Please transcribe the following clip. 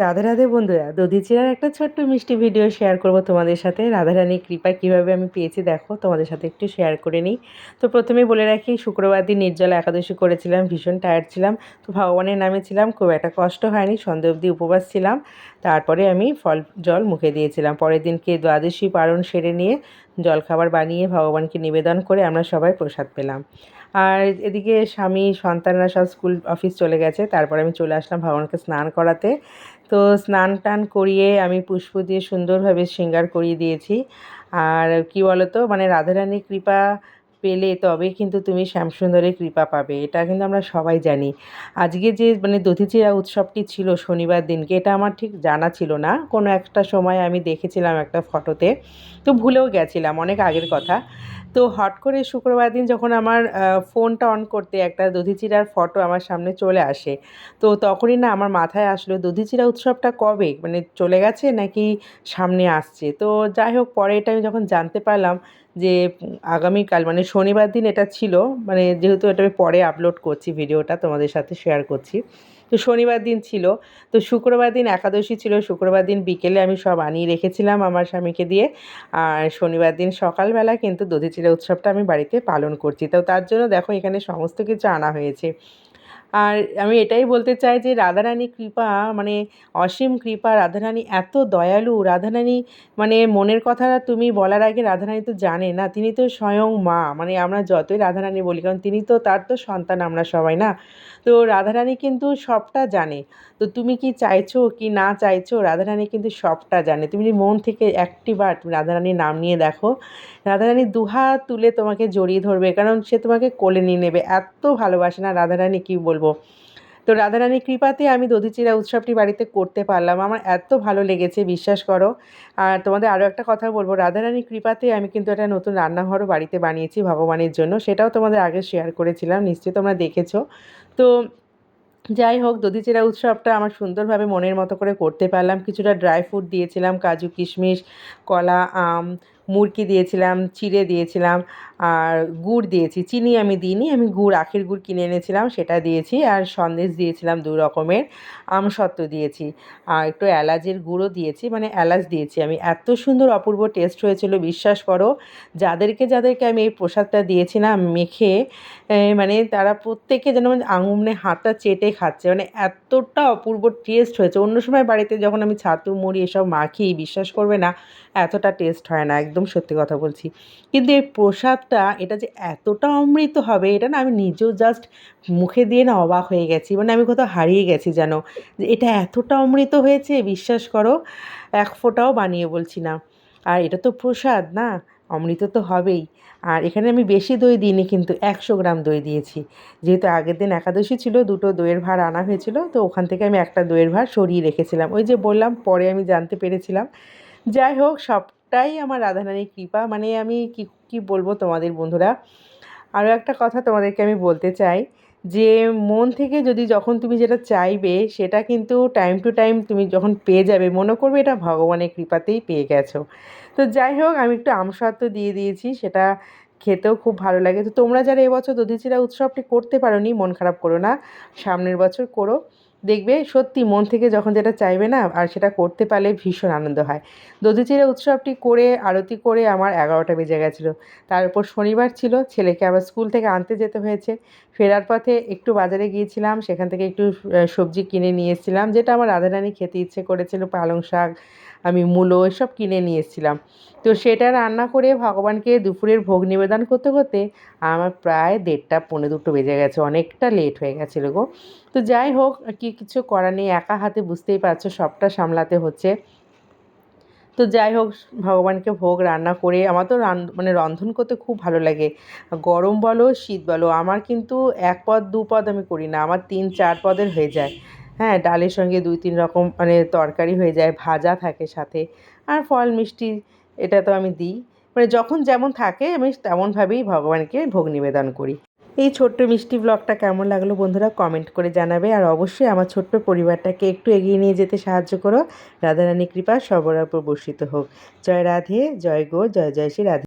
রাধে রাধে বন্ধুরা, দধি চিড়ার একটা ছোট্ট মিষ্টি ভিডিও শেয়ার করব তোমাদের সাথে। রাধারানীর কৃপা কিভাবে আমি পেয়েছি দেখো, তোমাদের সাথে একটু শেয়ার করে নিই। তো প্রথমেই বলে রাখি, শুক্রবার দিন নির্জলা একাদশী করেছিলাম, ভীষণ টায়ার্ড ছিলাম। তো ভগবানের নামে ছিলাম, খুব একটা কষ্ট হয়নি, সন্ধ্যা অবধি উপবাস ছিলাম। তারপরে আমি ফল জল মুখে দিয়েছিলাম। পরের দিনকে দ্বাদশী পারণ সেরে নিয়ে জলখাবার বানিয়ে ভগবানকে নিবেদন করে আমরা সবাই প্রসাদ পেলাম। আর এদিকে স্বামী সন্তানরা সব স্কুল অফিস চলে গেছে। তারপরে আমি চলে আসলাম ভগবানকে স্নান করাতে। তো স্নান টান করিয়ে আমি পুষ্প দিয়ে সুন্দরভাবে শৃঙ্গার করিয়ে দিয়েছি। আর কি বলো তো, মানে রাধারানীর কৃপা পেলে তবে কিন্তু তুমি শ্যামসুন্দরের কৃপা পাবে, এটা কিন্তু আমরা সবাই জানি। আজকে যে মানে দধিচিড়া উৎসবটি ছিল শনিবার দিনকে, এটা আমার ঠিক জানা ছিল না। কোনো একটা সময় আমি দেখেছিলাম একটা ফটোতে, তো ভুলেও গেছিলাম, অনেক আগের কথা। তো হট করে শুক্রবার দিন যখন আমার ফোনটা অন করতে একটা দধিচিড়ার ফটো আমার সামনে চলে আসে, তো তখনই না আমার মাথায় আসলো দধিচিড়া উৎসবটা কবে, মানে চলে গেছে নাকি সামনে আসছে। তো যাই হোক, পরে এটা আমি যখন জানতে পারলাম যে আগামীকাল মানে শনিবার দিন এটা ছিল, মানে যেহেতু এটা আমি পরে আপলোড করছি, ভিডিওটা তোমাদের সাথে শেয়ার করছি। তো শনিবার দিন ছিল, তো শুক্রবার দিন একাদশী ছিল। শুক্রবার দিন বিকেলে আমি সব আনিয়ে রেখেছিলাম আমার স্বামীকে দিয়ে। আর শনিবার দিন সকালবেলা কিন্তু দধিচিড়া উৎসবটা আমি বাড়িতে পালন করছি। তো তার জন্য দেখো এখানে সমস্ত কিছু আনা হয়েছে। আর আমি এটাই বলতে চাই যে রাধারানীর কৃপা মানে অসীম কৃপা। রাধারানী এত দয়ালু। রাধারানী মানে মনের কথা তুমি বলার আগে রাধারানী তো জানে না, তিনি তো স্বয়ং মা। মানে আমরা যতই রাধারানী বলি, কারণ তিনি তো, তার তো সন্তান আমরা সবাই না। তো রাধারানী কিন্তু সবটা জানে। তো তুমি কি চাইছো কি না চাইছো, রাধারানী কিন্তু সবটা জানে। তুমি যদি মন থেকে একটিবার তুমি রাধারানীর নাম নিয়ে দেখো, রাধারানী দুহাত তুলে তোমাকে জড়িয়ে ধরবে, কারণ সে তোমাকে কোলে নিয়ে নেবে, এত ভালোবাসে না রাধারানী, কি বলবো। তো রাধারানীর কৃপাতে আমি দধিচিড়া উৎসবটি বাড়িতে করতে পারলাম, আমার এত ভালো লেগেছে, বিশ্বাস করো। আর তোমাদের আরও একটা কথা বলবো, রাধারানীর কৃপাতে আমি কিন্তু একটা নতুন রান্নাঘরও বাড়িতে বানিয়েছি ভগবানের জন্য, সেটাও তোমাদের আগে শেয়ার করেছিলাম, নিশ্চয়ই তোমরা দেখেছো। তো যাই হোক, দধিচিড়া উৎসবটা আমার সুন্দরভাবে মনের মতো করে করতে পারলাম। কিছুটা ড্রাই ফ্রুট দিয়েছিলাম, কাজু কিশমিশ, কলা, আম, মুরকি দিয়েছিলাম, চিড়ে দিয়েছিলাম, আর গুড় দিয়েছি। চিনি আমি দিইনি, আমি গুড়, আখের গুড় কিনে এনেছিলাম, সেটা দিয়েছি। আর সন্দেশ দিয়েছিলাম 2 রকমের, আমসত্ত্ব দিয়েছি, আর একটু এলাচের গুঁড়ো দিয়েছি, মানে এলাচ দিয়েছি আমি। এত সুন্দর অপূর্ব টেস্ট হয়েছিল, বিশ্বাস করো। যাদেরকে যাদেরকে আমি এই প্রসাদটা দিয়েছি না মেখে, মানে তারা প্রত্যেকে যেন মানে আঙুলে হাতটা চেটে খাচ্ছে, মানে এতটা অপূর্ব টেস্ট হয়েছে। অন্য সময় বাড়িতে যখন আমি ছাতু মুড়ি এসব মাখি, বিশ্বাস করবে না, এতটা টেস্ট হয় না, একদম সত্যি কথা বলছি। কিন্তু এই প্রসাদটা, এটা যে এতটা অমৃত হবে, এটা না আমি নিজেও জাস্ট মুখে দিয়ে না অবাক হয়ে গেছি, মানে আমি কোথাও হারিয়ে গেছি যেন, যে এটা এতটা অমৃত হয়েছে, বিশ্বাস করো। এক ফোঁটাও বানিয়ে বলছি না। আর এটা তো প্রসাদ না, অমৃত তো হবেই। আর এখানে আমি বেশি দই দিইনি, কিন্তু 100 গ্রাম দই দিয়েছি। যেহেতু আগের দিন একাদশী ছিল, 2টো দইয়ের ভাঁড় আনা হয়েছিল, তো ওখান থেকে আমি একটা দইয়ের ভাঁড় সরিয়ে রেখেছিলাম। ওই যে বললাম, পরে আমি জানতে পেরেছিলাম। যাই হোক, সবটাই আমার রাধারানীর কৃপা। মানে আমি কি কি বলবো তোমাদের বন্ধুরা। আরও একটা কথা তোমাদেরকে আমি বলতে চাই, যে মন থেকে যদি যখন তুমি যেটা চাইবে, সেটা কিন্তু টাইম টু টাইম তুমি যখন পেয়ে যাবে, মনে করবে এটা ভগবানের কৃপাতেই পেয়ে গেছো। তো যাই হোক, আমি একটু আমসত্ত্ব দিয়ে দিয়েছি, সেটা খেতেও খুব ভালো লাগে। তো তোমরা যারা এবছর দধিচিড়া উৎসবটি করতে পারোনি, মন খারাপ করো না, সামনের বছর করো। দেখবে সত্যি মন থেকে যখন যেটা চাইবে না, আর সেটা করতে পারলে ভীষণ আনন্দ হয়। দধিচিড়া উৎসবটি করে আরতি করে আমার 11টা বেজে গেছিলো। তার উপর শনিবার ছিল, ছেলেকে আবার স্কুল থেকে আনতে যেতে হয়েছে। ফেরার পথে একটু বাজারে গিয়েছিলাম, সেখান থেকে একটু সবজি কিনে নিয়ে এসেছিলাম, যেটা আমার রাধারানী খেতে ইচ্ছে করেছিল, পালং শাক, আমি মূলো এসব কিনে নিয়ে এসেছিলাম। তো সেটা রান্না করে ভগবানকে দুপুরের ভোগ নিবেদন করতে করতে আমার প্রায় 1:30 পৌনে 2টো বেজে গেছে, অনেকটা লেট হয়ে গেছিলো গো। তো যাই হোক, কিছু করার নেই, একা হাতে বুঝতেই পারছো সবটা সামলাতে হচ্ছে। তো যাই হোক, ভগবানকে ভোগ রান্না করে, আমার তো মানে রন্ধন করতে খুব ভালো লাগে। গরম বলো শীত বলো, আমার কিন্তু 1 পদ 2 পদ আমি করি না, আমার 3-4 পদের হয়ে যায়। হ্যাঁ, ডালের সঙ্গে 2-3 রকম মানে তরকারি হয়ে যায়, ভাজা থাকে সাথে, আর ফল মিষ্টি, এটা তো আমি দিই। মানে যখন যেমন থাকে আমি তেমনভাবেই ভগবানকে ভোগ নিবেদন করি। এই ছোট্ট মিষ্টি ব্লগটা কেমন লাগলো বন্ধুরা, কমেন্ট করে জানাবে। আর অবশ্যই আমার ছোট্ট পরিবারটাকে একটু এগিয়ে নিয়ে যেতে সাহায্য করো। রাধারানী কৃপা সবার উপর বর্ষিত হোক। জয় রাধে, জয় গো, জয় জয় শ্রী রাধে।